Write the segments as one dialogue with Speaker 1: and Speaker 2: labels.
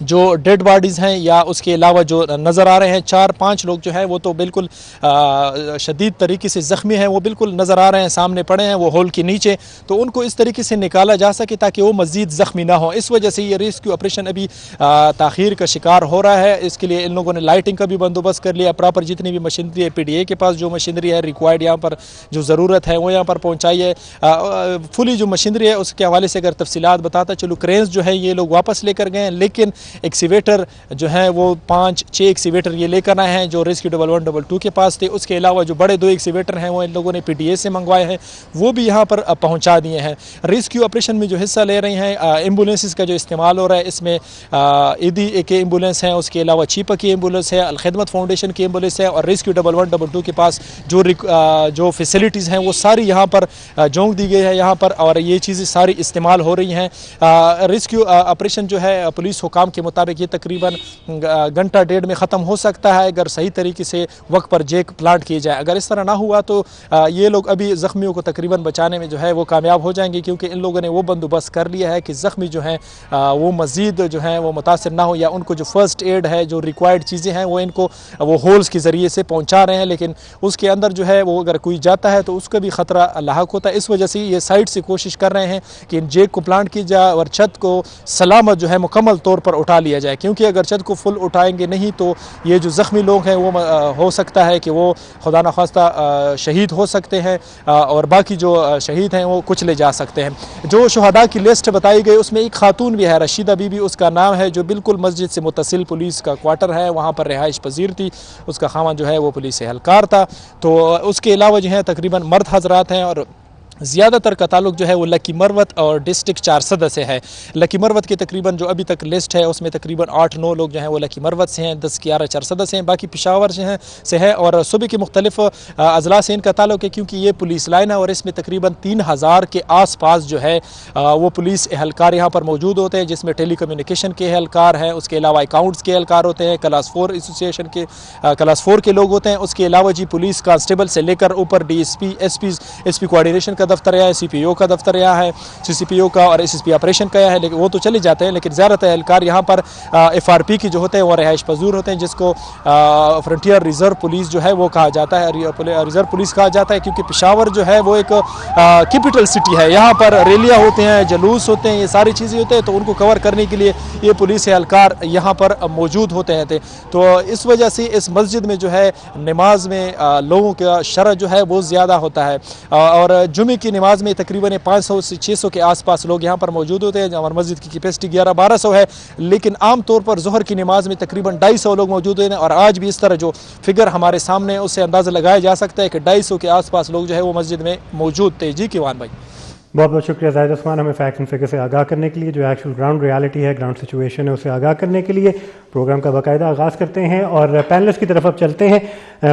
Speaker 1: جو dead bodies ہیں یا اس کے علاوہ جو نظر آ رہے ہیں 4-5 لوگ جو ہیں وہ تو بالکل شدید طریقے سے زخمی ہیں، وہ بالکل نظر آ رہے ہیں، سامنے پڑے ہیں وہ ہول کے نیچے، تو ان کو اس طریقے سے نکالا جا سکے تاکہ وہ مزید زخمی نہ ہوں۔ اس وجہ سے یہ ریسکیو آپریشن ابھی تاخیر کا شکار ہو رہا ہے۔ اس کے لیے ان لوگوں نے لائٹنگ کا بھی بندوبست کر لیا، پراپر جتنی بھی مشینری ہے، پی ڈی اے کے پاس جو مشینری ہے ریکوائرڈ یہاں پر جو ضرورت ہے وہ یہاں پر پہنچائی ہے۔ فلی جو مشینری ہے اس کے حوالے سے اگر تفصیلات بتاتا چلو، کرینز جو ہے یہ لوگ واپس لے کر گئے ہیں، لیکن ایکسیویٹر جو ہیں وہ 5-6 ایکسیویٹر یہ لے کر آئے ہیں جو ریسکیو 1122 کے پاس تھے۔ اس کے علاوہ جو بڑے 2 ایکسیویٹر ہیں وہ ان لوگوں نے پی ڈی اے سے منگوائے ہیں، وہ بھی یہاں پر پہنچا دیے ہیں۔ ریسکیو آپریشن میں جو حصہ لے رہی ہیں ایمبولینسز کا جو استعمال ہو رہا ہے، اس میں ایدی کے ایمبولینس ہیں، اس کے علاوہ چیپا کی ایمبولینس ہے، الخدمت فاؤنڈیشن کی ایمبولینس ہے، اور ریسکیو 1122 کے پاس جو فیسلٹیز ہیں وہ ساری یہاں پر جونک دی گئی ہے یہاں پر، اور یہ چیزیں ساری استعمال ہو رہی ہیں۔ ریسکیو آپریشن جو ہے پولیس حکام کے مطابق یہ تقریباً گھنٹہ ڈیڑھ میں ختم ہو سکتا ہے اگر صحیح طریقے سے وقت پر جیک پلانٹ کیے جائے۔ اگر اس طرح نہ ہوا تو یہ لوگ ابھی زخمیوں کو تقریباً بچانے میں جو ہے وہ کامیاب ہو جائیں گے، کیونکہ ان لوگوں نے وہ بندوبست کر لیا ہے کہ زخمی جو ہیں وہ مزید جو ہیں وہ متاثر نہ ہو، یا ان کو جو فرسٹ ایڈ ہے، جو ریکوائرڈ چیزیں ہیں وہ ان کو وہ ہولز کے ذریعے سے پہنچا رہے ہیں، لیکن اس کے اندر جو ہے وہ اگر کوئی جاتا ہے تو اس کا بھی خطرہ لاحق ہوتا ہے۔ اس وجہ سے یہ سائٹ سے کوشش کر رہے ہیں کہ ان جیک کو پلانٹ کی جائے اور چھت کو سلامت جو ہے مکمل طور پر اٹھا لیا جائے، کیونکہ اگر چھت کو فل اٹھائیں گے نہیں تو یہ جو زخمی لوگ ہیں وہ ہو سکتا ہے کہ وہ خدا نخواستہ شہید ہو سکتے ہیں، اور باقی جو شہید ہیں وہ کچلے جا سکتے ہیں۔ جو شہداء کی لسٹ بتائی گئی اس میں ایک خاتون بھی ہے، رشیدہ بی بی اس کا نام ہے، جو بالکل مسجد سے متصل پولیس کا کوارٹر ہے وہاں پر رہائش پذیر تھی، اس کا خاوند جو ہے وہ پولیس اہلکار تھا۔ تو اس کے علاوہ جو ہے تقریباً مرد حضرات ہیں، اور زیادہ تر کا تعلق جو ہے وہ لکی مروت اور ڈسٹرکٹ 4 سے ہے۔ لکی مروت کے تقریباً جو ابھی تک لسٹ ہے اس میں تقریباً 8-9 لوگ جو ہیں وہ لکی مروت سے ہیں، 10-11 4 سے ہیں، باقی پشاور سے ہیں، اور صوبے کے مختلف اضلاع سے ان کا تعلق ہے، کیونکہ یہ پولیس لائن ہے اور اس میں تقریباً 3000 کے آس پاس جو ہے وہ پولیس اہلکار یہاں پر موجود ہوتے ہیں، جس میں ٹیلی کمیونیکیشن کے اہلکار ہیں، اس کے علاوہ اکاؤنٹس کے اہلکار ہوتے ہیں، کلاس 4 ایسوسیشن کے کلاس 4 کے لوگ ہوتے ہیں، اس کے علاوہ جی پولیس کانسٹیبل سے لے کر اوپر ڈی ایس پی کوآرڈینیشن کا دفتر ہے، سی پی او کا دفتر یہاں ہے، سی سی پی او کا اور ایس ایس پی آپریشن کا ہے، لیکن وہ تو چلے جاتے ہیں، لیکن زیادہ تر اہلکار یہاں پر ایف آر پی کے جو ہوتے ہیں وہ رہائش پذیر ہوتے ہیں، جس کو فرنٹیئر ریزرو پولیس جو ہے وہ کہا جاتا ہے، ریزرو پولیس کہا جاتا ہے، کیونکہ پشاور جو ہے وہ ایک کیپٹل سٹی ہے، یہاں پر ریلیاں ہوتے ہیں، جلوس ہوتے ہیں، یہ ساری چیزیں ہوتے ہیں، تو ان کو کور کرنے کے لیے یہ پولیس اہلکار یہاں پر موجود ہوتے ہیں۔ تو اس وجہ سے اس مسجد میں جو ہے نماز میں لوگوں کا شرح جو ہے وہ زیادہ ہوتا ہے، اور جمعے کی نماز میں تقریباً 500 سے 600 کے آس پاس لوگ یہاں پر موجود ہوتے ہیں۔ ہماری مسجد کی کیپیسٹی 1100-1200 ہے، لیکن عام طور پر ظہر کی نماز میں تقریباً 250 لوگ موجود ہیں، اور آج بھی اس طرح جو فگر ہمارے سامنے ہے اس سے اندازہ لگایا جا سکتا ہے کہ 250 کے آس پاس لوگ جو ہے وہ مسجد میں موجود تھے۔ جی کیوان بھائی،
Speaker 2: بہت بہت شکریہ زاہد عثمان، ہمیں فیکٹ اینڈ فگر سے آگاہ کرنے کے لیے، جو ایکچوئل گراؤنڈ ریالٹی ہے، گراؤنڈ سچویشن ہے، اسے آگاہ کرنے کے لیے پروگرام کا باقاعدہ آغاز کرتے ہیں اور پینلسٹ کی طرف اب چلتے ہیں۔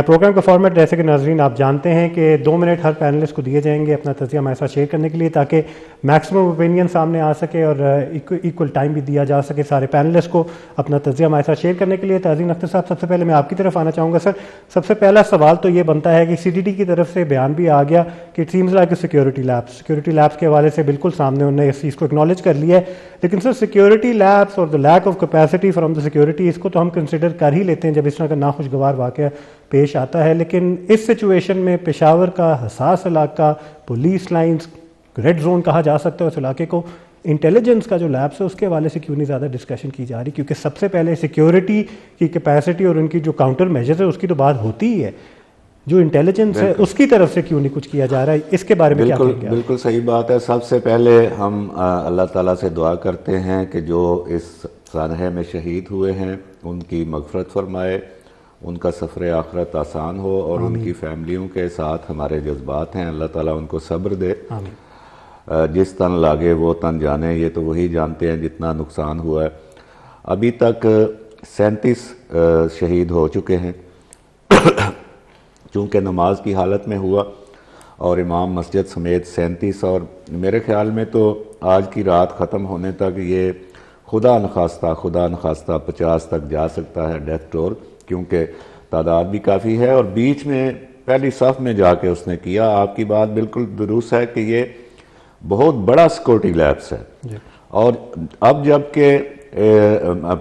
Speaker 2: پروگرام کا فارمیٹ جیسے کہ ناظرین آپ جانتے ہیں کہ 2 منٹ ہر پینلسٹ کو دیے جائیں گے اپنا تجزیہ ہمارے ساتھ شیئر کرنے کے لیے، تاکہ میکسیمم اوپینین سامنے آ سکے اور ایکول ٹائم بھی دیا جا سکے سارے پینلسٹ کو اپنا تجزیہ ہمارے ساتھ شیئر کرنے کے لیے۔ تازین اختر صاحب، سب سے پہلے میں آپ کی طرف آنا چاہوں گا سر۔ سب سے پہلا سوال تو یہ بنتا ہے کہ سی ڈی ٹی کی طرف سے بیان بھی آ گیا کہ it seems like security labs کے حوالے سے بالکل سامنے انہوں نے اس چیز کو اکنالج کر لیا ہے، لیکن سر سیکورٹی لیبس اور the lack of capacity from the security, اس کو تو ہم کنسیڈر کر ہی لیتے ہیں جب اس طرح کا ناخوشگوار واقعہ پیش آتا ہے، لیکن اس سچویشن میں پشاور کا حساس علاقہ، پولیس لائنز، ریڈ زون کہا جا سکتا ہے اس علاقے کو، انٹیلیجنس کا جو لیبس ہے اس کے حوالے سے کیوں نہیں زیادہ ڈسکشن کی جا رہی؟ کیونکہ سب سے پہلے سیکورٹی کی کیپیسٹی اور ان کی جو کاؤنٹر میجرز ہے اس کی تو بات ہوتی ہی ہے، جو انٹیلیجنس ہے اس کی طرف سے کیوں نہیں کچھ کیا جا رہا ہے؟ اس کے بارے میں کیا کہیں گے؟
Speaker 3: بالکل صحیح بات ہے۔ سب سے پہلے ہم اللہ تعالیٰ سے دعا کرتے ہیں کہ جو اس سانحے میں شہید ہوئے ہیں ان کی مغفرت فرمائے، ان کا سفر آخرت آسان ہو، اور ان کی فیملیوں کے ساتھ ہمارے جذبات ہیں، اللہ تعالیٰ ان کو صبر دے۔ جس تن لاگے وہ تن جانے، یہ تو وہی جانتے ہیں جتنا نقصان ہوا ہے۔ ابھی تک 37 شہید ہو چکے ہیں، چونکہ نماز کی حالت میں ہوا، اور امام مسجد سمیت 37، اور میرے خیال میں تو آج کی رات ختم ہونے تک یہ خدا نخواستہ 50 تک جا سکتا ہے ڈیتھ ٹول، کیونکہ تعداد بھی کافی ہے، اور بیچ میں پہلی صف میں جا کے اس نے کیا۔ آپ کی بات بالکل درست ہے کہ یہ بہت بڑا سیکورٹی لیبس ہے، اور اب جب کہ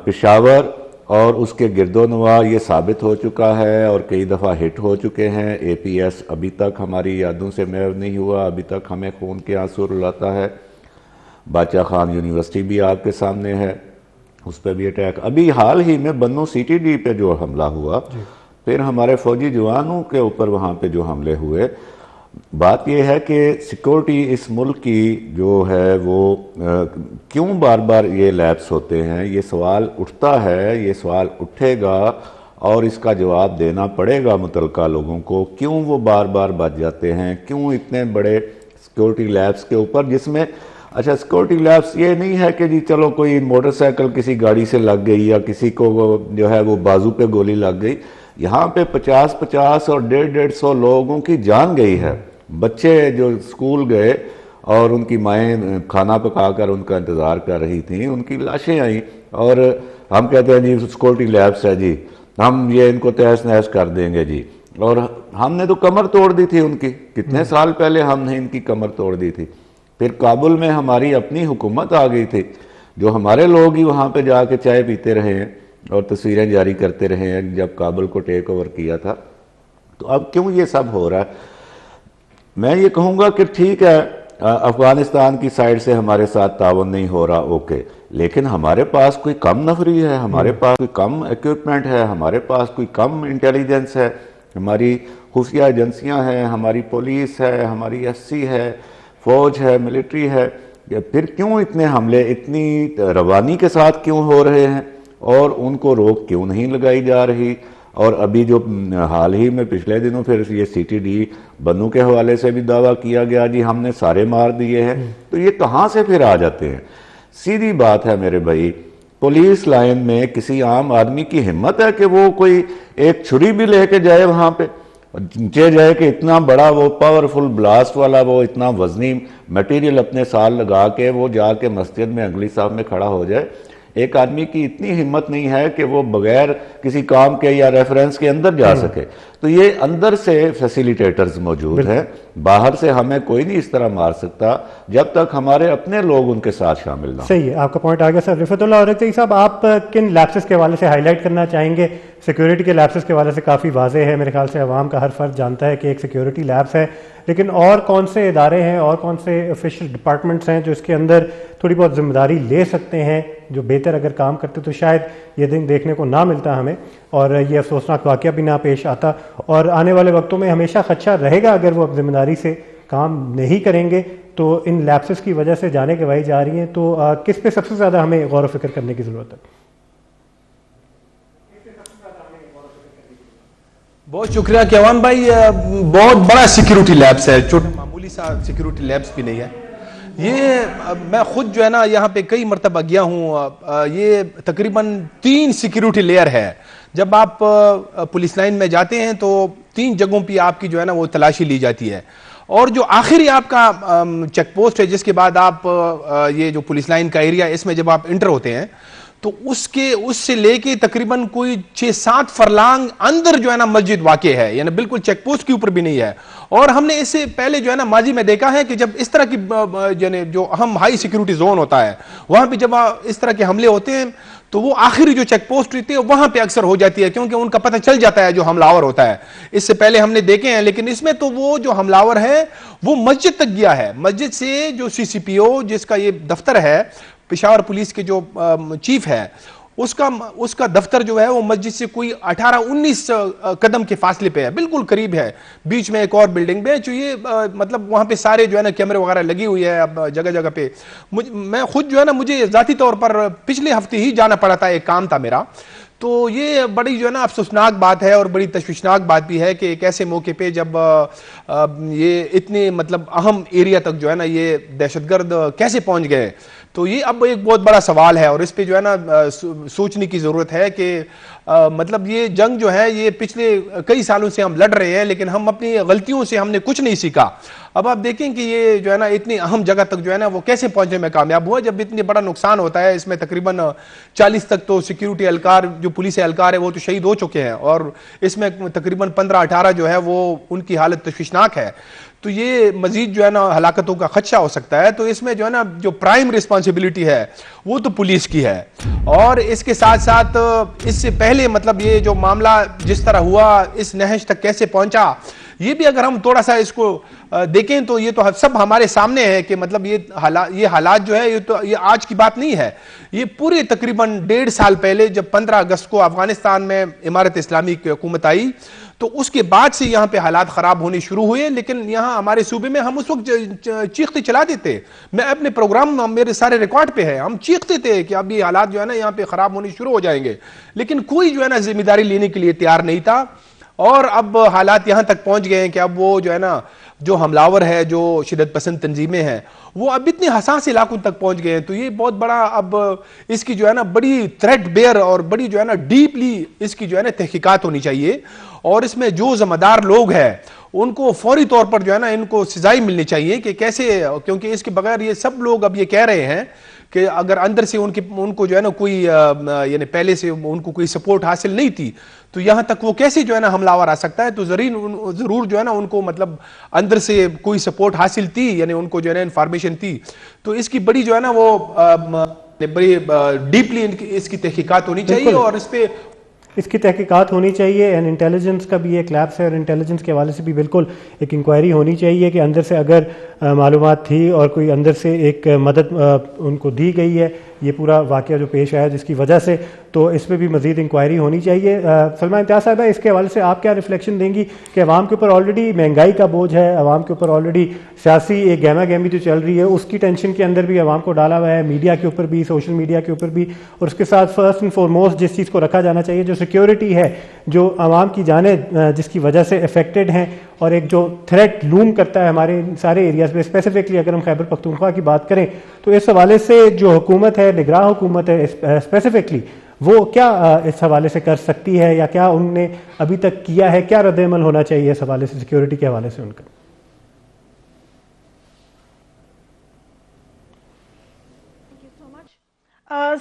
Speaker 3: پشاور اور اس کے گرد و نواح یہ ثابت ہو چکا ہے اور کئی دفعہ ہٹ ہو چکے ہیں. اے پی ایس ابھی تک ہماری یادوں سے محو نہیں ہوا, ابھی تک ہمیں خون کے آنسو رلاتا ہے. باچا خان یونیورسٹی بھی آپ کے سامنے ہے, اس پہ بھی اٹیک. ابھی حال ہی میں بنو سی ٹی ڈی پہ جو حملہ ہوا, پھر ہمارے فوجی جوانوں کے اوپر وہاں پہ جو حملے ہوئے. بات یہ ہے کہ سیکورٹی اس ملک کی جو ہے وہ کیوں بار بار یہ لیپس ہوتے ہیں, یہ سوال اٹھتا ہے, یہ سوال اٹھے گا اور اس کا جواب دینا پڑے گا متعلقہ لوگوں کو. کیوں وہ بار بار بچ جاتے ہیں, کیوں اتنے بڑے سیکورٹی لیپس کے اوپر, جس میں اچھا سیکورٹی لیپس یہ نہیں ہے کہ جی چلو کوئی موٹر سائیکل کسی گاڑی سے لگ گئی یا کسی کو جو ہے وہ بازو پہ گولی لگ گئی. یہاں پہ 50 اور 150 لوگوں کی جان گئی ہے. بچے جو اسکول گئے اور ان کی مائیں کھانا پکا کر ان کا انتظار کر رہی تھیں, ان کی لاشیں آئیں اور ہم کہتے ہیں جی سیکورٹی لیپس ہے جی, ہم یہ ان کو تہس نہس کر دیں گے جی. اور ہم نے تو کمر توڑ دی تھی ان کی, کتنے سال پہلے ہم نے ان کی کمر توڑ دی تھی. پھر کابل میں ہماری اپنی حکومت آ گئی تھی, جو ہمارے لوگ ہی وہاں پہ جا کے چائے پیتے رہے ہیں اور تصویریں جاری کرتے رہے ہیں جب کابل کو ٹیک اوور کیا تھا. تو اب کیوں یہ سب ہو رہا ہے؟ میں یہ کہوں گا کہ ٹھیک ہے افغانستان کی سائیڈ سے ہمارے ساتھ تعاون نہیں ہو رہا, اوکے, لیکن ہمارے پاس کوئی کم نفری ہے, ہمارے پاس کوئی کم ایکوپمنٹ ہے, ہمارے پاس کوئی کم انٹیلیجنس ہے, ہماری خفیہ ایجنسیاں ہیں, ہماری پولیس ہے, ہماری ایس سی ہے, فوج ہے, ملٹری ہے. پھر کیوں اتنے حملے اتنی روانی کے ساتھ کیوں ہو رہے ہیں اور ان کو روک کیوں نہیں لگائی جا رہی؟ اور ابھی جو حال ہی میں پچھلے دنوں پھر یہ سی ٹی ڈی بنو کے حوالے سے بھی دعویٰ کیا گیا جی ہم نے سارے مار دیے ہیں. تو یہ کہاں سے پھر آ جاتے ہیں؟ سیدھی بات ہے میرے بھائی, پولیس لائن میں کسی عام آدمی کی ہمت ہے کہ وہ کوئی ایک چھری بھی لے کے جائے وہاں پہ, جائے کہ اتنا بڑا وہ پاورفل بلاسٹ والا وہ اتنا وزنی میٹیریل اپنے ساتھ لگا کے وہ جا کے مسجد میں انگلی صاحب میں کھڑا ہو جائے؟ ایک آدمی کی اتنی ہمت نہیں ہے کہ وہ بغیر کسی کام کے یا ریفرنس کے اندر جا سکے. تو یہ اندر سے فیسیلیٹیٹرز موجود ہیں, باہر سے ہمیں کوئی نہیں اس طرح مار سکتا جب تک ہمارے اپنے لوگ ان کے ساتھ شامل نہ ہوں.
Speaker 2: صحیح ہے, آپ کا پوائنٹ آ گیا سر. رفعت اللہ اورکزئی صاحب, آپ کن لیپسز کے حوالے سے ہائی لائٹ کرنا چاہیں گے؟ سیکیورٹی کے لیپسز کے حوالے سے کافی واضح ہے, میرے خیال سے عوام کا ہر فرد جانتا ہے کہ ایک سیکیورٹی لیپس ہے, لیکن اور کون سے ادارے ہیں اور کون سے آفیشیل ڈپارٹمنٹس ہیں جو اس کے اندر تھوڑی بہت ذمہ داری لے سکتے ہیں, جو بہتر اگر کام کرتے تو شاید یہ دن دیکھنے کو نہ ملتا ہمیں اور یہ افسوسناک واقعہ بھی نہ پیش آتا, اور آنے والے وقتوں میں ہمیشہ خدشہ رہے گا اگر وہ اب ذمہ داری سے کام نہیں کریں گے تو ان لیپسز کی وجہ سے جانے گوائی جا رہی ہیں. تو کس پہ سب سے زیادہ ہمیں غور و فکر کرنے کی ضرورت ہے؟
Speaker 4: بہت شکریہ کیوان بھائی, بہت بڑا سیکیورٹی لیپس ہے, معمولی سا سیکیورٹی لیپس بھی نہیں ہے یہ. میں خود جو ہے نا یہاں پہ کئی مرتبہ گیا ہوں, یہ تقریباً 3 سیکیورٹی لیئر ہے. جب آپ پولیس لائن میں جاتے ہیں تو 3 جگہوں پہ آپ کی جو ہے نا وہ تلاشی لی جاتی ہے, اور جو آخری آپ کا چیک پوسٹ ہے جس کے بعد آپ یہ جو پولیس لائن کا ایریا اس میں جب آپ انٹر ہوتے ہیں تو اس سے لے کے تقریباً کوئی 6-7 فرلانگ اندر جو ہے نا مسجد واقع ہے, یعنی بالکل چیک پوسٹ کے اوپر بھی نہیں ہے. اور ہم نے اس سے پہلے جو ہے نا ماضی میں دیکھا ہے کہ جب اس طرح کی یعنی جو اہم ہائی سیکیورٹی زون ہوتا ہے وہاں پہ جب اس طرح کے حملے ہوتے ہیں تو وہ آخری جو چیک پوسٹ ہوتی ہے وہاں پہ اکثر ہو جاتی ہے, کیونکہ ان کا پتہ چل جاتا ہے جو حملاور ہوتا ہے. اس سے پہلے ہم نے دیکھے ہیں, لیکن اس میں تو وہ جو حملاور ہے وہ مسجد تک گیا ہے. مسجد سے جو سی سی پی او جس کا یہ دفتر ہے, پشاور پولیس کے جو چیف ہے, اس کا دفتر جو ہے وہ مسجد سے کوئی 18-19 قدم کے فاصلے پہ ہے, بالکل قریب ہے. بیچ میں ایک اور بلڈنگ میں جو یہ مطلب وہاں پہ سارے جو ہے نا کیمرے وغیرہ لگی ہوئی ہے اب جگہ جگہ پہ. میں خود جو ہے نا مجھے ذاتی طور پر پچھلے ہفتے ہی جانا پڑا تھا, ایک کام تھا میرا. تو یہ بڑی جو ہے نا افسوسناک بات ہے اور بڑی تشویشناک بات بھی ہے کہ ایک ایسے موقع پہ جب یہ اتنے مطلب اہم ایریا تک جو ہے نا یہ دہشت گرد کیسے پہنچ گئے. تو یہ اب ایک بہت بڑا سوال ہے اور اس پہ جو ہے نا سوچنے کی ضرورت ہے کہ مطلب یہ جنگ جو ہے یہ پچھلے کئی سالوں سے ہم لڑ رہے ہیں, لیکن ہم اپنی غلطیوں سے ہم نے کچھ نہیں سیکھا. اب آپ دیکھیں کہ یہ جو ہے نا اتنی اہم جگہ تک جو ہے نا وہ کیسے پہنچنے میں کامیاب ہوا جب اتنی بڑا نقصان ہوتا ہے. اس میں تقریباً 40 تک تو سیکیورٹی اہلکار جو پولیس اہلکار ہے وہ تو شہید ہو چکے ہیں, اور اس میں تقریباً 15-18 جو ہے وہ ان کی حالت تشویشناک ہے. تو یہ مزید جو ہے نا ہلاکتوں کا خدشہ ہو سکتا ہے. تو اس میں جو ہے نا جو پرائم رسپانسبلٹی ہے وہ تو پولیس کی ہے. اور اس کے ساتھ ساتھ اس سے پہلے مطلب یہ جو معاملہ جس طرح ہوا, اس نہج تک کیسے پہنچا, یہ بھی اگر ہم تھوڑا سا اس کو دیکھیں تو یہ تو سب ہمارے سامنے ہے کہ مطلب یہ حالات جو ہے یہ آج کی بات نہیں ہے. یہ پورے تقریباً 1.5 سال پہلے جب 15 اگست کو افغانستان میں امارت اسلامی کی حکومت آئی تو اس کے بعد سے یہاں پہ حالات خراب ہونے شروع ہوئے. لیکن یہاں ہمارے صوبے میں ہم اس وقت چیختے چلا دیتے, میں اپنے پروگرام میرے سارے ریکارڈ پہ ہے, ہم چیختے تھے کہ اب یہ حالات جو ہے نا یہاں پہ خراب ہونے شروع ہو جائیں گے, لیکن کوئی جو ہے نا ذمہ داری لینے کے لیے تیار نہیں تھا. اور اب حالات یہاں تک پہنچ گئے ہیں کہ اب وہ جو ہے نا جو حملاور ہے, جو شدت پسند تنظیمیں ہیں, وہ اب اتنے حساس علاقوں تک پہنچ گئے ہیں. تو یہ بہت بڑا اب اس کی جو ہے نا بڑی تھریٹ بیئر اور بڑی جو ہے نا ڈیپلی اس کی جو ہے نا تحقیقات ہونی چاہیے. اور اس میں جو ذمہ دار لوگ ہیں ان کو فوری طور پر جو ہے نا ان کو سزائیں ملنی چاہیے کہ کیسے, کیونکہ اس کے بغیر یہ سب لوگ اب یہ کہہ رہے ہیں کہ اگر اندر سے ان کو جو ہے نا کوئی یعنی پہلے سے ان کو کوئی سپورٹ حاصل نہیں تھی تو یہاں تک وہ کیسے جو ہے نا حملہ آور آ سکتا ہے. تو ضرور جو ہے نا ان کو مطلب اندر سے کوئی سپورٹ حاصل تھی, یعنی ان کو جو ہے نا انفارمیشن تھی. تو اس کی بڑی جو ہے نا وہ بڑی ڈیپلی اس کی تحقیقات ہونی چاہیے اور اس پہ
Speaker 2: اس کی تحقیقات ہونی چاہیے. اینڈ انٹیلیجنس کا بھی ایک لیبس ہے اور انٹیلیجنس کے حوالے سے بھی بالکل ایک انکوائری ہونی چاہیے کہ اندر سے اگر معلومات تھی اور کوئی اندر سے ایک مدد ان کو دی گئی ہے, یہ پورا واقعہ جو پیش آیا جس کی وجہ سے, تو اس پہ بھی مزید انکوائری ہونی چاہیے. سلمیٰ امتیاز صاحبہ, اس کے حوالے سے آپ کیا ریفلیکشن دیں گی کہ عوام کے اوپر آلریڈی مہنگائی کا بوجھ ہے, عوام کے اوپر آلریڈی سیاسی ایک گہما گہمی جو چل رہی ہے اس کی ٹینشن کے اندر بھی عوام کو ڈالا ہوا ہے, میڈیا کے اوپر بھی, سوشل میڈیا کے اوپر بھی, اور اس کے ساتھ فرسٹ اینڈ فارموسٹ جس چیز کو رکھا جانا چاہیے جو سیکیورٹی ہے, جو عوام کی جانیں جس کی وجہ سے افیکٹڈ ہیں اور ایک جو تھریٹ لوم کرتا ہے ہمارے سارے ایریاز میں, اسپیسیفکلی اگر ہم خیبر پختونخوا کی بات کریں تو اس حوالے سے جو حکومت ہے, نگراں حکومت ہے اسپیسیفکلی, وہ کیا اس حوالے سے کر سکتی ہے یا کیا انہوں نے ابھی تک کیا ہے, کیا رد عمل ہونا چاہیے اس حوالے سے سیکیورٹی کے حوالے سے ان کا؟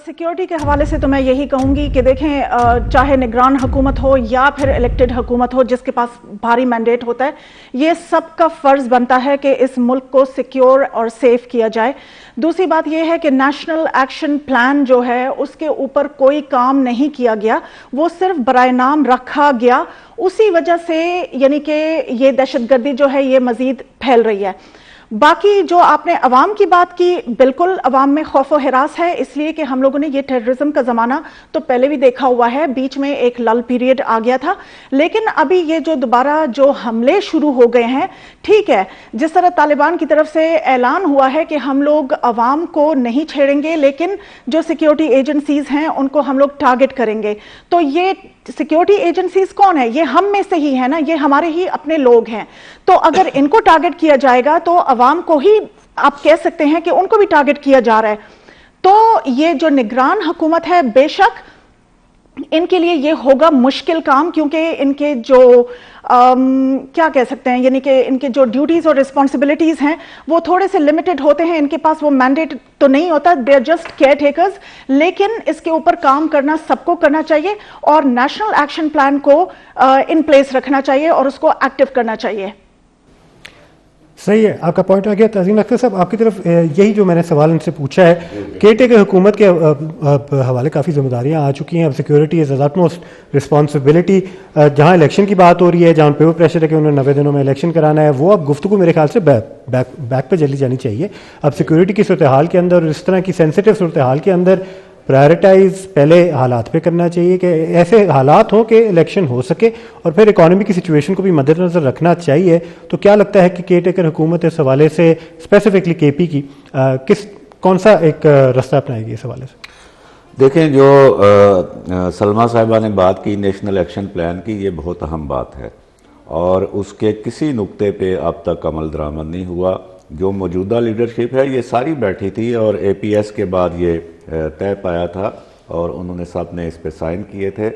Speaker 5: سیکیورٹی کے حوالے سے تو میں یہی کہوں گی کہ دیکھیں, چاہے نگران حکومت ہو یا پھر الیکٹڈ حکومت ہو جس کے پاس بھاری مینڈیٹ ہوتا ہے, یہ سب کا فرض بنتا ہے کہ اس ملک کو سیکیور اور سیف کیا جائے. دوسری بات یہ ہے کہ نیشنل ایکشن پلان جو ہے اس کے اوپر کوئی کام نہیں کیا گیا, وہ صرف برائے نام رکھا گیا. اسی وجہ سے یعنی کہ یہ دہشت گردی جو ہے یہ مزید پھیل رہی ہے. باقی جو آپ نے عوام کی بات کی, بالکل عوام میں خوف و ہراس ہے, اس لیے کہ ہم لوگوں نے یہ ٹیررزم کا زمانہ تو پہلے بھی دیکھا ہوا ہے, بیچ میں ایک لل پیریڈ آ گیا تھا, لیکن ابھی یہ جو دوبارہ جو حملے شروع ہو گئے ہیں, ٹھیک ہے جس طرح طالبان کی طرف سے اعلان ہوا ہے کہ ہم لوگ عوام کو نہیں چھیڑیں گے لیکن جو سیکیورٹی ایجنسیز ہیں ان کو ہم لوگ ٹارگٹ کریں گے. تو یہ سیکیورٹی ایجنسیز کون ہے؟ یہ ہم میں سے ہی ہے نا, یہ ہمارے ہی اپنے لوگ ہیں. تو اگر ان کو ٹارگٹ کیا جائے گا تو عوام کو ہی آپ کہہ سکتے ہیں کہ ان کو بھی ٹارگٹ کیا جا رہا ہے. تو یہ جو نگران حکومت ہے, بے شک ان کے لیے یہ ہوگا مشکل کام, کیونکہ ان کے جو کیا کہہ سکتے ہیں یعنی کہ ان کے جو ڈیوٹیز اور رسپانسبلٹیز ہیں وہ تھوڑے سے لمیٹڈ ہوتے ہیں, ان کے پاس وہ مینڈیٹ تو نہیں ہوتا, they are just caretakers. لیکن اس کے اوپر کام کرنا سب کو کرنا چاہیے اور نیشنل ایکشن پلان کو ان پلیس رکھنا چاہیے اور اس کو ایکٹیو کرنا چاہیے.
Speaker 2: صحیح ہے, آپ کا پوائنٹ آ گیا. تزین اختر صاحب, آپ کی طرف یہی جو میں نے سوال ان سے پوچھا ہے, کیئر ٹیکر حکومت کے حوالے کافی ذمہ داریاں آ چکی ہیں, اب security is it most responsibility. جہاں الیکشن کی بات ہو رہی ہے, جہاں پیور پریشر ہے کہ انہوں نے 90 دنوں میں الیکشن کرانا ہے, وہ اب گفتگو میرے خیال سے بیک پہ چلی جانی چاہیے. اب سیکیورٹی کی صورتحال کے اندر اور اس طرح کی سینسٹیو صورتحال کے اندر پرائرٹائز پہلے حالات پہ کرنا چاہیے کہ ایسے حالات ہوں کہ الیکشن ہو سکے, اور پھر اکانومی کی سچویشن کو بھی مد نظر رکھنا چاہیے. تو کیا لگتا ہے کہ کیئر ٹیکر حکومت اس حوالے سے اسپیسیفکلی کے پی کی کون سا ایک رستہ اپنائے گی اس حوالے سے؟
Speaker 3: دیکھیں, جو سلمیٰ صاحبہ نے بات کی نیشنل ایکشن پلان کی, یہ بہت اہم بات ہے اور اس کے کسی نقطے پہ اب تک عمل درآمد نہیں ہوا. جو موجودہ لیڈرشپ ہے یہ ساری بیٹھی تھی اور اے پی ایس کے بعد یہ طے پایا تھا اور انہوں نے سب نے اس پہ سائن کیے تھے.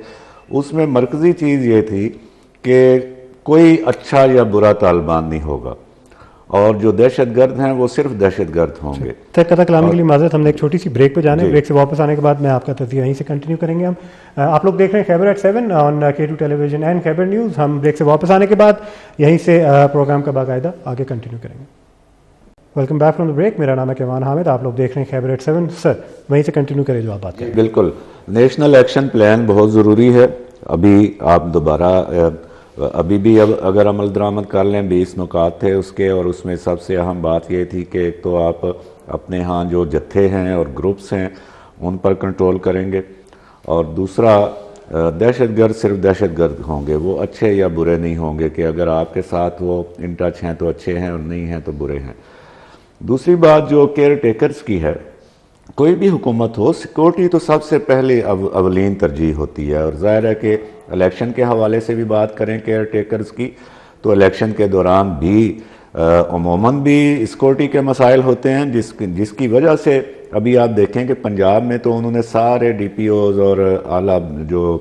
Speaker 3: اس میں مرکزی چیز یہ تھی کہ کوئی اچھا یا برا طالبان نہیں ہوگا, اور جو دہشت گرد ہیں وہ صرف دہشت گرد ہوں گے.
Speaker 2: قطع کلامی کے لیے معذرت, ہم نے ایک چھوٹی سی بریک پہ جانے, بریک سے واپس آنے کے بعد میں آپ کا تجزیہ یہیں سے کنٹینیو کریں گے. ہم آپ لوگ دیکھ رہے ہیں Khyber at 7 on K2 television and Khyber news. ہم بریک سے واپس آنے کے بعد یہیں سے پروگرام کا باقاعدہ آگے کنٹینیو کریں گے. Welcome back from the break. میرا نام ہے کیوان حامد, آپ لوگ دیکھ رہے ہیں خیبر ایٹ 7. سر وہیں سے کنٹینیو کریں جو آپ بات کریں.
Speaker 3: بالکل, نیشنل ایکشن پلان بہت ضروری ہے. ابھی آپ دوبارہ ابھی بھی اب اگر عمل درآمد کر لیں, 20 نکات تھے اس کے, اور اس میں سب سے اہم بات یہ تھی کہ ایک تو آپ اپنے ہاں جو جتھے ہیں اور گروپس ہیں ان پر کنٹرول کریں گے, اور دوسرا دہشت گرد صرف دہشت گرد ہوں گے, وہ اچھے یا برے نہیں ہوں گے کہ اگر آپ کے ساتھ وہ ان ٹچ ہیں تو اچھے ہیں اور نہیں ہیں تو برے ہیں. دوسری بات جو کیئر ٹیکرز کی ہے, کوئی بھی حکومت ہو, سیکورٹی تو سب سے پہلے اولین ترجیح ہوتی ہے. اور ظاہر ہے کہ الیکشن کے حوالے سے بھی بات کریں کیئر ٹیکرز کی, تو الیکشن کے دوران بھی عموماً بھی سیکورٹی کے مسائل ہوتے ہیں, جس کی وجہ سے ابھی آپ دیکھیں کہ پنجاب میں تو انہوں نے سارے ڈی پی اوز اور اعلیٰ جو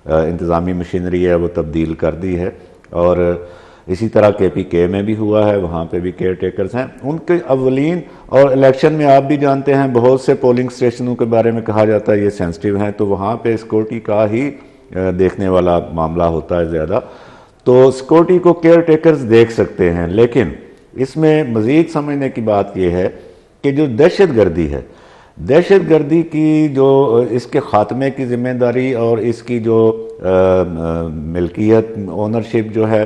Speaker 3: انتظامی مشینری ہے وہ تبدیل کر دی ہے, اور اسی طرح KPK میں بھی ہوا ہے, وہاں پہ بھی کیئر ٹیکرز ہیں ان کے اولین. اور الیکشن میں آپ بھی جانتے ہیں بہت سے پولنگ سٹیشنوں کے بارے میں کہا جاتا ہے یہ سینسٹیو ہیں, تو وہاں پہ سیکورٹی کا ہی دیکھنے والا معاملہ ہوتا ہے زیادہ, تو سیکورٹی کو کیئر ٹیکرز دیکھ سکتے ہیں. لیکن اس میں مزید سمجھنے کی بات یہ ہے کہ جو دہشت گردی ہے, دہشت گردی کی جو اس کے خاتمے کی ذمہ داری اور اس کی جو ملکیت اونرشپ جو ہے,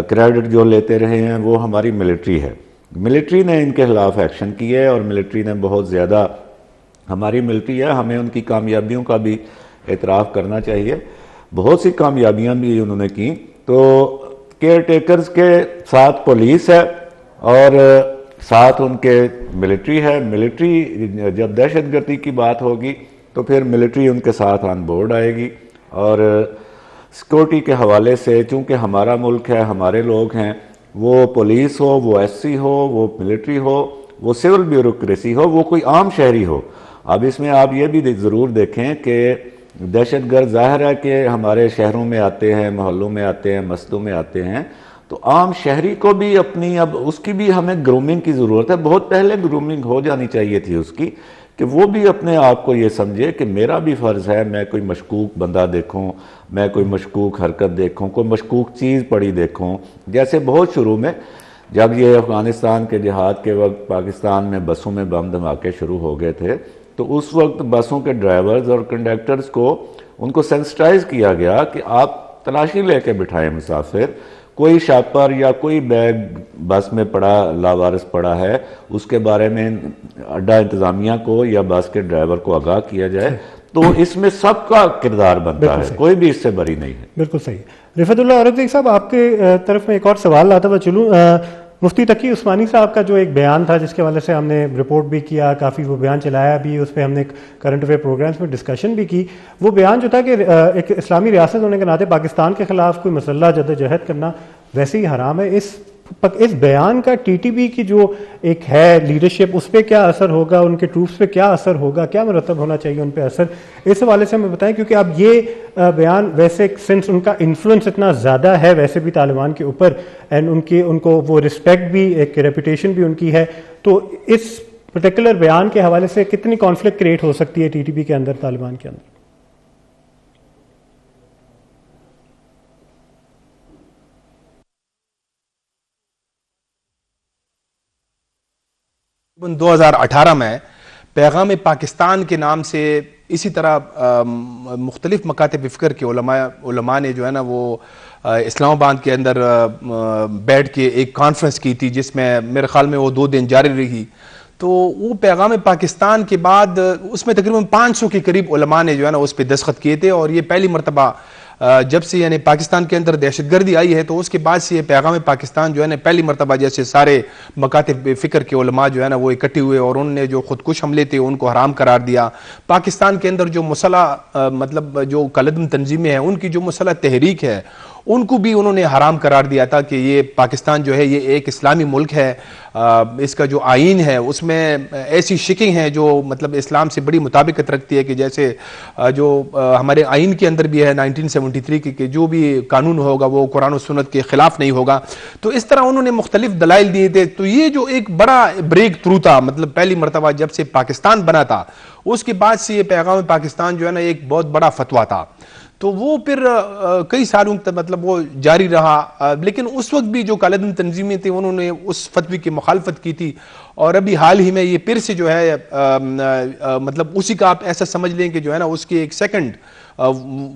Speaker 3: کریڈٹ جو لیتے رہے ہیں, وہ ہماری ملٹری ہے. ملٹری نے ان کے خلاف ایکشن کیے ہے, اور ملٹری نے بہت زیادہ, ہماری ملٹری ہے, ہمیں ان کی کامیابیوں کا بھی اعتراف کرنا چاہیے, بہت سی کامیابیاں بھی انہوں نے کی. تو کیئر ٹیکرز کے ساتھ پولیس ہے اور ساتھ ان کے ملٹری ہے. ملٹری جب دہشت گردی کی بات ہوگی تو پھر ملٹری ان کے ساتھ آن بورڈ آئے گی. اور سیکورٹی کے حوالے سے چونکہ ہمارا ملک ہے, ہمارے لوگ ہیں, وہ پولیس ہو, وہ SC ہو, وہ ملٹری ہو, وہ سول بیوروکریسی ہو, وہ کوئی عام شہری ہو. اب اس میں آپ یہ بھی ضرور دیکھیں کہ دہشت گرد ظاہر ہے کہ ہمارے شہروں میں آتے ہیں, محلوں میں آتے ہیں, مسجدوں میں آتے ہیں, تو عام شہری کو بھی اپنی, اب اس کی بھی ہمیں گرومنگ کی ضرورت ہے. بہت پہلے گرومنگ ہو جانی چاہیے تھی اس کی, کہ وہ بھی اپنے آپ کو یہ سمجھے کہ میرا بھی فرض ہے, میں کوئی مشکوک بندہ دیکھوں, میں کوئی مشکوک حرکت دیکھوں, کوئی مشکوک چیز پڑی دیکھوں. جیسے بہت شروع میں جب یہ افغانستان کے جہاد کے وقت پاکستان میں بسوں میں بم دھماکے شروع ہو گئے تھے, تو اس وقت بسوں کے ڈرائیورز اور کنڈکٹرز کو ان کو سینسٹائز کیا گیا کہ آپ تلاشی لے کے بٹھائیں مسافر, کوئی شاپر یا کوئی بیگ بس میں پڑا, لاوارث پڑا ہے, اس کے بارے میں اڈا انتظامیہ کو یا بس کے ڈرائیور کو آگاہ کیا جائے. تو اس میں سب کا کردار بنتا ہے, کوئی بھی اس سے بری نہیں ہے.
Speaker 2: بالکل صحیح. رفعت اللہ اورنگزیب صاحب, آپ کے طرف میں ایک اور سوال لاتا ہوا چلوں. مفتی تقی عثمانی صاحب کا جو ایک بیان تھا جس کے حوالے سے ہم نے رپورٹ بھی کیا, کافی وہ بیان چلایا بھی, اس پہ ہم نے کرنٹ افیئر پروگرامز میں ڈسکشن بھی کی. وہ بیان جو تھا کہ ایک اسلامی ریاست ہونے کے ناطے پاکستان کے خلاف کوئی مسلح جدوجہد کرنا ویسے ہی حرام ہے. اس بیان کا TTP کی جو ایک ہے لیڈرشپ, اس پہ کیا اثر ہوگا, ان کے ٹروپس پہ کیا اثر ہوگا, کیا مرتب ہونا چاہیے ان پہ اثر, اس حوالے سے ہمیں بتائیں. کیونکہ اب یہ بیان ویسے سنس ان کا انفلوئنس اتنا زیادہ ہے ویسے بھی طالبان کے اوپر, اینڈ ان کو وہ رسپیکٹ بھی, ایک ریپوٹیشن بھی ان کی ہے, تو اس پرٹیکولر بیان کے حوالے سے کتنی کانفلکٹ کریٹ ہو سکتی ہے TTP کے اندر, طالبان کے اندر؟
Speaker 4: 2018 میں پیغام پاکستان کے نام سے اسی طرح مختلف مکاتب فکر کے علماء نے جو ہے نا وہ اسلام آباد کے اندر بیٹھ کے ایک کانفرنس کی تھی, جس میں میرے خیال میں وہ 2 دن جاری رہی. تو وہ پیغام پاکستان کے بعد اس میں تقریباً 500 کے قریب علماء نے جو ہے نا اس پہ دستخط کیے تھے. اور یہ پہلی مرتبہ جب سے یعنی پاکستان کے اندر دہشت گردی آئی ہے تو اس کے بعد سے یہ پیغام پاکستان جو ہے نا پہلی مرتبہ جیسے سارے مکاتب فکر کے علماء جو ہے نا وہ اکٹھے ہوئے اور انہوں نے جو خودکش حملے تھے ان کو حرام قرار دیا. پاکستان کے اندر جو مسلح مطلب جو کالعدم تنظیمیں ہیں ان کی جو مسلح تحریک ہے ان کو بھی انہوں نے حرام قرار دیا تھا کہ یہ پاکستان جو ہے یہ ایک اسلامی ملک ہے، اس کا جو آئین ہے اس میں ایسی شکیں ہیں جو مطلب اسلام سے بڑی مطابقت رکھتی ہے، کہ جیسے جو ہمارے آئین کے اندر بھی ہے 1973 کی کہ جو بھی قانون ہوگا وہ قرآن و سنت کے خلاف نہیں ہوگا. تو اس طرح انہوں نے مختلف دلائل دیے تھے. تو یہ جو ایک بڑا بریک تھرو تھا، مطلب پہلی مرتبہ جب سے پاکستان بنا تھا اس کے بعد سے یہ پیغام پاکستان جو ہے نا ایک بہت بڑا فتویٰ تھا. تو وہ پھر کئی سالوں تک مطلب وہ جاری رہا، لیکن اس وقت بھی جو کالعدم تنظیمیں تھیں انہوں نے اس فتوی کی مخالفت کی تھی. اور ابھی حال ہی میں یہ پھر سے جو ہے مطلب اسی کا آپ ایسا سمجھ لیں کہ جو ہے نا اس کی ایک سیکنڈ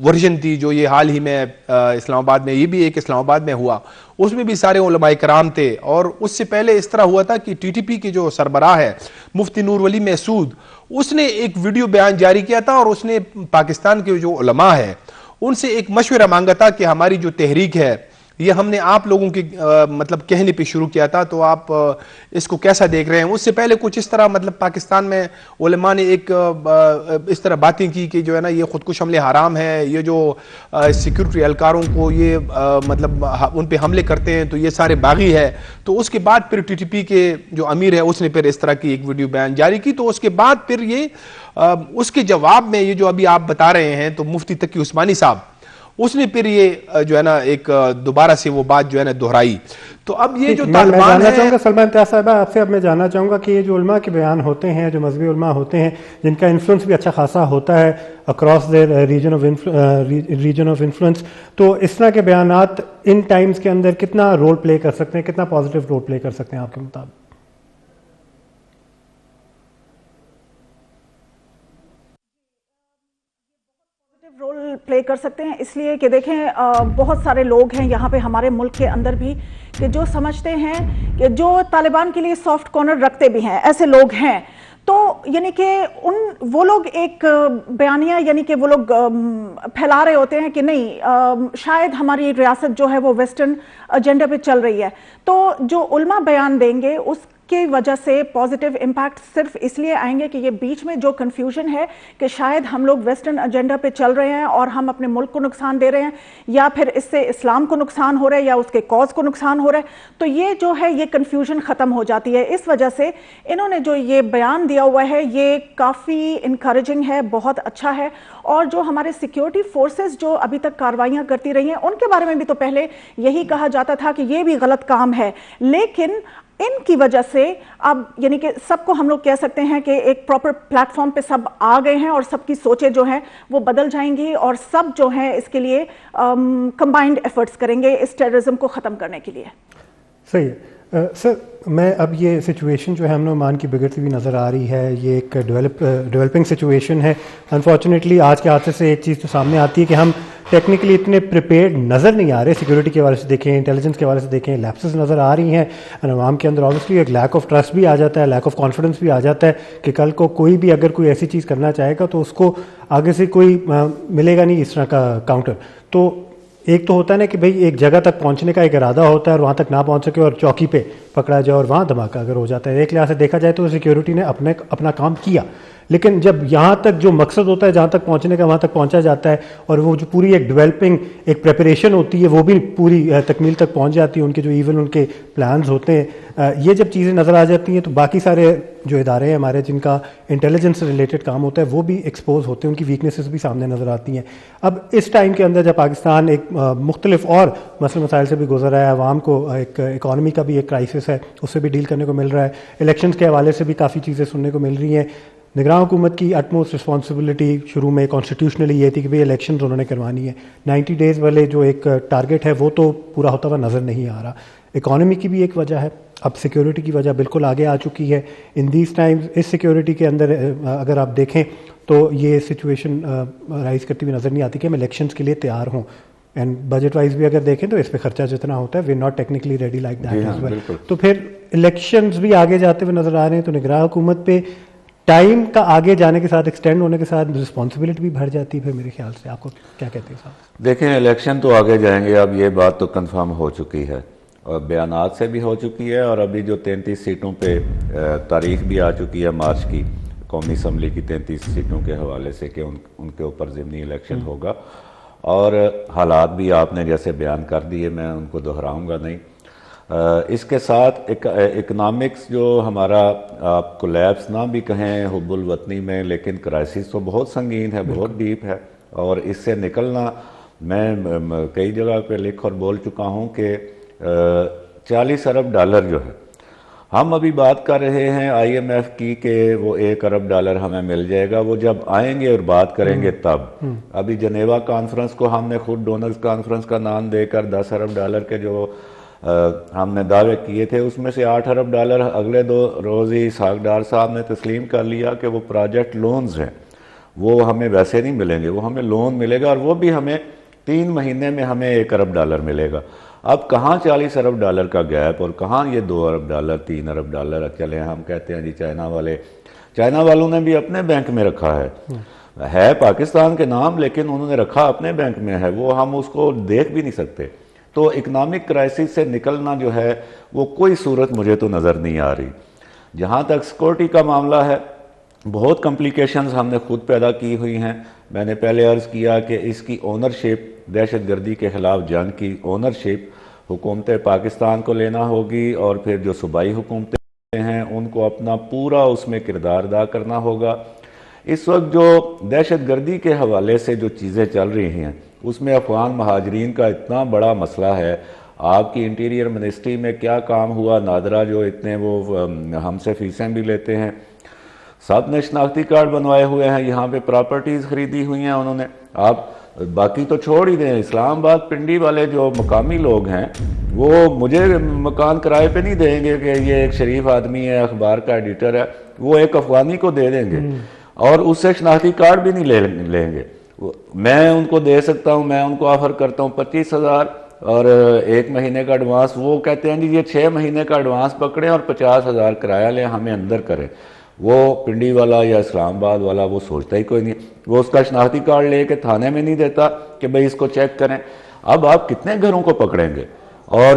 Speaker 4: ورژن تھی جو یہ حال ہی میں اسلام آباد میں، یہ بھی ایک اسلام آباد میں ہوا، اس میں بھی سارے علماء کرام تھے. اور اس سے پہلے اس طرح ہوا تھا کہ ٹی ٹی پی کے جو سربراہ ہے مفتی نور ولی محسود، اس نے ایک ویڈیو بیان جاری کیا تھا اور اس نے پاکستان کے جو علماء ہے ان سے ایک مشورہ مانگا تھا کہ ہماری جو تحریک ہے یہ ہم نے آپ لوگوں کے مطلب کہنے پہ شروع کیا تھا، تو آپ اس کو کیسا دیکھ رہے ہیں. اس سے پہلے کچھ اس طرح مطلب پاکستان میں علماء نے ایک اس طرح باتیں کی کہ جو ہے نا یہ خودکش حملے حرام ہے، یہ جو سیکیورٹی اہلکاروں کو یہ مطلب ان پہ حملے کرتے ہیں تو یہ سارے باغی ہے. تو اس کے بعد پھر ٹی ٹی پی کے جو امیر ہے اس نے پھر اس طرح کی ایک ویڈیو بیان جاری کی. تو اس کے بعد پھر یہ اس کے جواب میں یہ جو ابھی آپ بتا رہے ہیں تو مفتی تقی عثمانی صاحب اس نے پھر یہ جو ہے نا ایک دوبارہ سے وہ بات جو ہے نا دہرائی. تو اب یہ جو طالبان ہے،
Speaker 2: چاہوں گا سلمان امتیاز صاحبہ آپ سے اب میں جاننا چاہوں گا کہ یہ جو علماء کے بیان ہوتے ہیں، جو مذہبی علماء ہوتے ہیں جن کا انفلوئنس بھی اچھا خاصا ہوتا ہے across there region of influence, تو اس طرح کے بیانات ان ٹائمز کے اندر کتنا رول پلے کر سکتے ہیں، کتنا پازیٹیو رول پلے کر سکتے ہیں آپ کے مطابق؟
Speaker 5: رول پلے کر سکتے ہیں، اس لیے کہ دیکھیں بہت سارے لوگ ہیں یہاں پہ ہمارے ملک کے اندر بھی کہ جو سمجھتے ہیں کہ جو طالبان کے لیے سافٹ کارنر رکھتے بھی ہیں، ایسے لوگ ہیں. تو یعنی کہ وہ لوگ ایک بیانیہ یعنی کہ وہ لوگ پھیلا رہے ہوتے ہیں کہ نہیں شاید ہماری ریاست جو ہے وہ ویسٹرن ایجنڈا پہ چل رہی ہے. تو جو علماء بیان دیں گے اس کی وجہ سے پازیٹیو امپیکٹ صرف اس لیے آئیں گے کہ یہ بیچ میں جو کنفیوژن ہے کہ شاید ہم لوگ ویسٹرن ایجنڈا پہ چل رہے ہیں اور ہم اپنے ملک کو نقصان دے رہے ہیں، یا پھر اس سے اسلام کو نقصان ہو رہا ہے یا اس کے کاز کو نقصان ہو رہا ہے، تو یہ جو ہے یہ کنفیوژن ختم ہو جاتی ہے. اس وجہ سے انہوں نے جو یہ بیان دیا ہوا ہے یہ کافی انکریجنگ ہے، بہت اچھا ہے. اور جو ہمارے سیکیورٹی فورسز جو ابھی تک کارروائیاں کرتی رہی ہیں ان کے بارے میں بھی تو پہلے یہی کہا جاتا تھا کہ یہ بھی غلط کام ہے، لیکن ان کی وجہ سے اب یعنی کہ سب کو ہم لوگ کہہ سکتے ہیں کہ ایک پراپر پلیٹ فارم پہ سب آ گئے ہیں اور سب کی سوچیں جو ہیں وہ بدل جائیں گی اور سب جو ہیں اس کے لیے کمبائنڈ ایفرٹس کریں گے اس ٹیررزم کو ختم کرنے کے لیے.
Speaker 2: صحیح ہے سر. میں اب یہ سچویشن جو ہے امن و امان کی بگڑتی ہوئی نظر آ رہی ہے، یہ ایک ڈیولپنگ سچویشن ہے. انفارچونیٹلی آج کے حادثے سے ایک چیز تو سامنے آتی ہے کہ ہم ٹیکنیکلی اتنے پریپیئرڈ نظر نہیں آ رہے. سیکورٹی کے حوالے سے دیکھیں، انٹیلیجنس کے حوالے سے دیکھیں، لیپسز نظر آ رہی ہیں. عوام کے اندر آبویسلی ایک لیک آف ٹرسٹ بھی آ جاتا ہے، لیک آف کانفیڈنس بھی آ جاتا ہے کہ کل کو کوئی بھی اگر کوئی ایسی چیز کرنا چاہے گا تو اس کو آگے سے کوئی ملے گا نہیں اس طرح کا کاؤنٹر. تو ایک تو ہوتا ہے نا کہ بھئی ایک جگہ تک پہنچنے کا ایک ارادہ ہوتا ہے اور وہاں تک نہ پہنچ سکے اور چوکی پہ پکڑا جائے اور وہاں دھماکہ اگر ہو جاتا ہے. ایک لحاظ سے دیکھا جائے تو سیکیورٹی نے اپنا کام کیا، لیکن جب یہاں تک جو مقصد ہوتا ہے جہاں تک پہنچنے کا وہاں تک پہنچا جاتا ہے اور وہ جو پوری ایک ڈیولپنگ ایک پریپریشن ہوتی ہے وہ بھی پوری تکمیل تک پہنچ جاتی ہے، ان کے جو ایون ان کے پلانز ہوتے ہیں، یہ جب چیزیں نظر آ جاتی ہیں تو باقی سارے جو ادارے ہیں ہمارے جن کا انٹیلیجنس سے ریلیٹڈ کام ہوتا ہے وہ بھی ایکسپوز ہوتے ہیں، ان کی ویکنیسز بھی سامنے نظر آتی ہیں. اب اس ٹائم کے اندر جب پاکستان ایک مختلف اور مسئلے مسائل سے بھی گزر رہا ہے، عوام کو ایک اکانومی کا بھی ایک کرائسس ہے اس سے بھی ڈیل کرنے کو مل رہا ہے، الیکشنز کے حوالے سے بھی کافی چیزیں سننے کو مل رہی ہیں. نگراں حکومت کی اٹموسٹ رسپانسبلٹی شروع میں کانسٹیٹیوشنلی یہ تھی کہ بھئی الیکشنز انہوں نے کروانی ہے. 90 ڈیز والے جو ایک ٹارگیٹ ہے وہ تو پورا ہوتا ہوا نظر نہیں آ رہا. اکانومی کی بھی ایک وجہ ہے، اب سیکیورٹی کی وجہ بالکل آگے آ چکی ہے. ان دیز ٹائمز اس سیکیورٹی کے اندر اگر آپ دیکھیں تو یہ سچویشن رائز کرتی ہوئی نظر نہیں آتی کہ ہم الیکشنز کے لیے تیار ہوں. اینڈ بجٹ وائز بھی اگر دیکھیں تو اس پہ خرچہ جتنا ہوتا ہے we not technically ready like that as well. تو پھر الیکشنز بھی آگے جاتے ہوئے نظر آ رہے ہیں تو نگراں حکومت پہ ٹائم کا آگے جانے کے ساتھ ایکسٹینڈ ہونے کے ساتھ رسپانسبلٹی بھی بڑھ جاتی ہے. پھر میرے خیال سے آپ کو کیا کہتے ہیں صاحب؟
Speaker 3: دیکھیں الیکشن تو آگے جائیں گے، اب یہ بات تو کنفرم ہو چکی ہے اور بیانات سے بھی ہو چکی ہے، اور ابھی جو 33 سیٹوں پہ تاریخ بھی آ چکی ہے مارچ کی قومی اسمبلی کی 33 سیٹوں کے حوالے سے کہ ان کے اوپر ضمنی الیکشن ہوگا. اور حالات بھی آپ نے جیسے بیان کر دیے، میں ان کو دہراؤں گا نہیں۔ اس کے ساتھ اکنامکس جو ہمارا، آپ کو لیبس نہ بھی کہیں حب الوطنی میں، لیکن کرائسس تو بہت سنگین ہے، بہت ڈیپ ہے، اور اس سے نکلنا، میں کئی جگہ پہ لکھ اور بول چکا ہوں کہ 40 ارب ڈالر جو ہے، ہم ابھی بات کر رہے ہیں آئی ایم ایف کی کہ وہ 1 ارب ڈالر ہمیں مل جائے گا، وہ جب آئیں گے اور بات کریں گے تب۔ ابھی جنیوا کانفرنس کو ہم نے خود ڈونرز کانفرنس کا نام دے کر 10 ارب ڈالر کے جو ہم نے دعوے کیے تھے، اس میں سے 8 ارب ڈالر اگلے 2 روز ہی اسحاق ڈار صاحب نے تسلیم کر لیا کہ وہ پروجیکٹ لونز ہیں، وہ ہمیں ویسے نہیں ملیں گے، وہ ہمیں لون ملے گا، اور وہ بھی ہمیں 3 مہینے میں ہمیں 1 ارب ڈالر ملے گا۔ اب کہاں 40 ارب ڈالر کا گیپ، اور کہاں یہ 2 ارب ڈالر 3 ارب ڈالر؟ چلے ہم کہتے ہیں جی چائنا والوں نے بھی اپنے بینک میں رکھا ہے پاکستان کے نام، لیکن انہوں نے رکھا اپنے بینک میں ہے، وہ ہم اس کو دیکھ بھی نہیں سکتے۔ تو اکنامک کرائسس سے نکلنا جو ہے وہ کوئی صورت مجھے تو نظر نہیں آ رہی۔ جہاں تک سیکورٹی کا معاملہ ہے، بہت کمپلیکیشنز ہم نے خود پیدا کی ہوئی ہیں۔ میں نے پہلے عرض کیا کہ اس کی اونرشپ، دہشت گردی کے خلاف جنگ کی اونرشپ حکومت پاکستان کو لینا ہوگی، اور پھر جو صوبائی حکومتیں ہیں ان کو اپنا پورا اس میں کردار ادا کرنا ہوگا۔ اس وقت جو دہشت گردی کے حوالے سے جو چیزیں چل رہی ہیں، اس میں افغان مہاجرین کا اتنا بڑا مسئلہ ہے۔ آپ کی انٹیریئر منسٹری میں کیا کام ہوا، نادرا جو اتنے وہ ہم سے فیسیں بھی لیتے ہیں، سب نے شناختی کارڈ بنوائے ہوئے ہیں، یہاں پہ پراپرٹیز خریدی ہوئی ہیں انہوں نے۔ آپ باقی تو چھوڑ ہی دیں، اسلام آباد پنڈی والے جو مقامی لوگ ہیں وہ مجھے مکان کرائے پہ نہیں دیں گے کہ یہ ایک شریف آدمی ہے، اخبار کا ایڈیٹر ہے، وہ ایک افغانی کو دے دیں گے اور اس سے شناختی کارڈ بھی نہیں لیں گے۔ میں ان کو دے سکتا ہوں، میں ان کو آفر کرتا ہوں 25,000 اور 1 مہینے کا ایڈوانس، وہ کہتے ہیں جی یہ 6 مہینے کا ایڈوانس پکڑیں اور 50,000 کرایہ لیں، ہمیں اندر کریں۔ وہ پنڈی والا یا اسلام آباد والا وہ سوچتا ہی کوئی نہیں، وہ اس کا شناختی کارڈ لے کے تھانے میں نہیں دیتا کہ بھئی اس کو چیک کریں۔ اب آپ کتنے گھروں کو پکڑیں گے؟ اور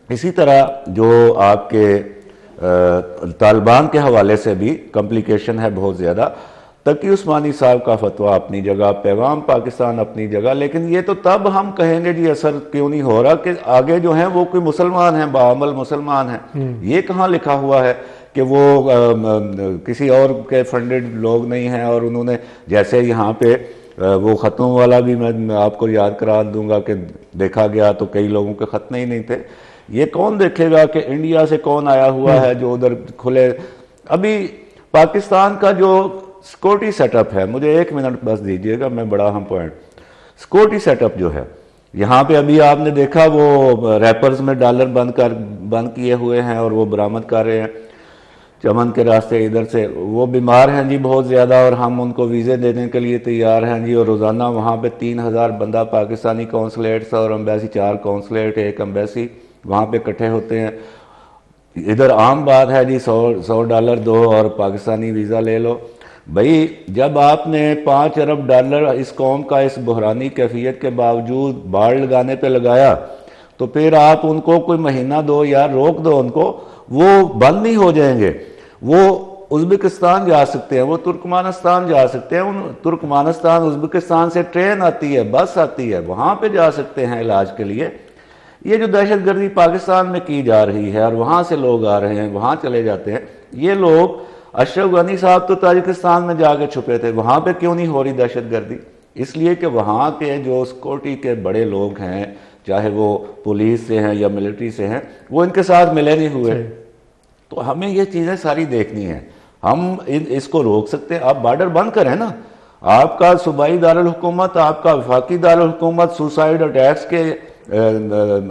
Speaker 3: اسی طرح جو آپ کے طالبان کے حوالے سے بھی کمپلیکیشن ہے بہت زیادہ۔ تقی عثمانی صاحب کا فتویٰ اپنی جگہ، پیغام پاکستان اپنی جگہ، لیکن یہ تو تب ہم کہیں گے جی اثر کیوں نہیں ہو رہا کہ آگے جو ہیں وہ کوئی مسلمان ہیں، باعمل مسلمان ہیں۔ یہ کہاں لکھا ہوا ہے کہ وہ کسی اور کے فنڈڈ لوگ نہیں ہیں؟ اور انہوں نے جیسے یہاں پہ وہ ختموں والا بھی میں آپ کو یاد کرا دوں گا کہ دیکھا گیا تو کئی لوگوں کے ختنے ہی نہیں تھے۔ یہ کون دیکھے گا کہ انڈیا سے کون آیا ہوا ہے جو ادھر کھلے؟ ابھی پاکستان کا جو سیکورٹی سیٹ اپ ہے، مجھے 1 منٹ بس دیجئے گا، میں بڑا اہم پوائنٹ، سیکورٹی سیٹ اپ جو ہے یہاں پہ ابھی آپ نے دیکھا وہ ریپرز میں ڈالر بند کیے ہوئے ہیں اور وہ برآمد کر رہے ہیں چمن کے راستے ادھر سے۔ وہ بیمار ہیں جی بہت زیادہ، اور ہم ان کو ویزے دینے کے لیے تیار ہیں جی، اور روزانہ وہاں پہ 3,000 بندہ پاکستانی کونسلیٹس اور امبیسی، 4 کونسلیٹ 1 امبیسی وہاں پہ اکٹھے ہوتے ہیں۔ ادھر عام بات ہے جی $100 دو اور پاکستانی ویزا لے لو۔ بھئی جب آپ نے 5 ارب ڈالر اس قوم کا اس بحرانی کیفیت کے باوجود باڑ لگانے پہ لگایا، تو پھر آپ ان کو کوئی مہینہ دو یا روک دو ان کو، وہ بند نہیں ہو جائیں گے۔ وہ ازبکستان جا سکتے ہیں، وہ ترکمانستان جا سکتے ہیں، ترکمانستان ازبکستان سے ٹرین آتی ہے، بس آتی ہے، وہاں پہ جا سکتے ہیں علاج کے لیے۔ یہ جو دہشت گردی پاکستان میں کی جا رہی ہے اور وہاں سے لوگ آ رہے ہیں، وہاں چلے جاتے ہیں، یہ لوگ، اشرف غنی صاحب تو تاجکستان میں جا کے چھپے تھے، وہاں پہ کیوں نہیں ہو رہی دہشت گردی؟ اس لیے کہ وہاں کے جو سیکورٹی کے بڑے لوگ ہیں، چاہے وہ پولیس سے ہیں یا ملٹری سے ہیں، وہ ان کے ساتھ ملے نہیں ہوئے۔ تو ہمیں یہ چیزیں ساری دیکھنی ہیں، ہم اس کو روک سکتے ہیں۔ آپ بارڈر بند کریں نا، آپ کا صوبائی دارالحکومت، آپ کا وفاقی دارالحکومت سوسائڈ اٹیکس کے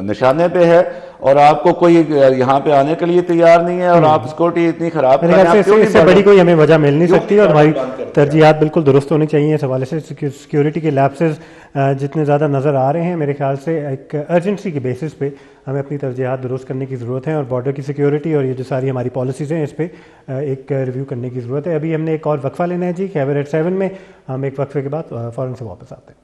Speaker 3: نشانے پہ ہے، اور آپ کو کوئی یہاں پہ آنے کے لیے تیار نہیں ہے، اور آپ سیکورٹی اتنی خراب کر رہے ہیں۔
Speaker 2: اس سے بڑی کوئی ہمیں وجہ مل نہیں سکتی، اور ہماری ترجیحات بالکل درست ہونی چاہیے اس حوالے سے۔ سیکیورٹی کے لیپسز جتنے زیادہ نظر آ رہے ہیں، میرے خیال سے ایک ارجنسی کی بیسس پہ ہمیں اپنی ترجیحات درست کرنے کی ضرورت ہے، اور بارڈر کی سیکیورٹی اور یہ جو ساری ہماری پالیسیز ہیں اس پہ ایک ریویو کرنے کی ضرورت ہے۔ ابھی ہم نے ایک اور وقفہ لینا ہے جی، خیبر ایٹ 7 میں ہم ایک وقفے کے بعد فوراً سے واپس آتے ہیں۔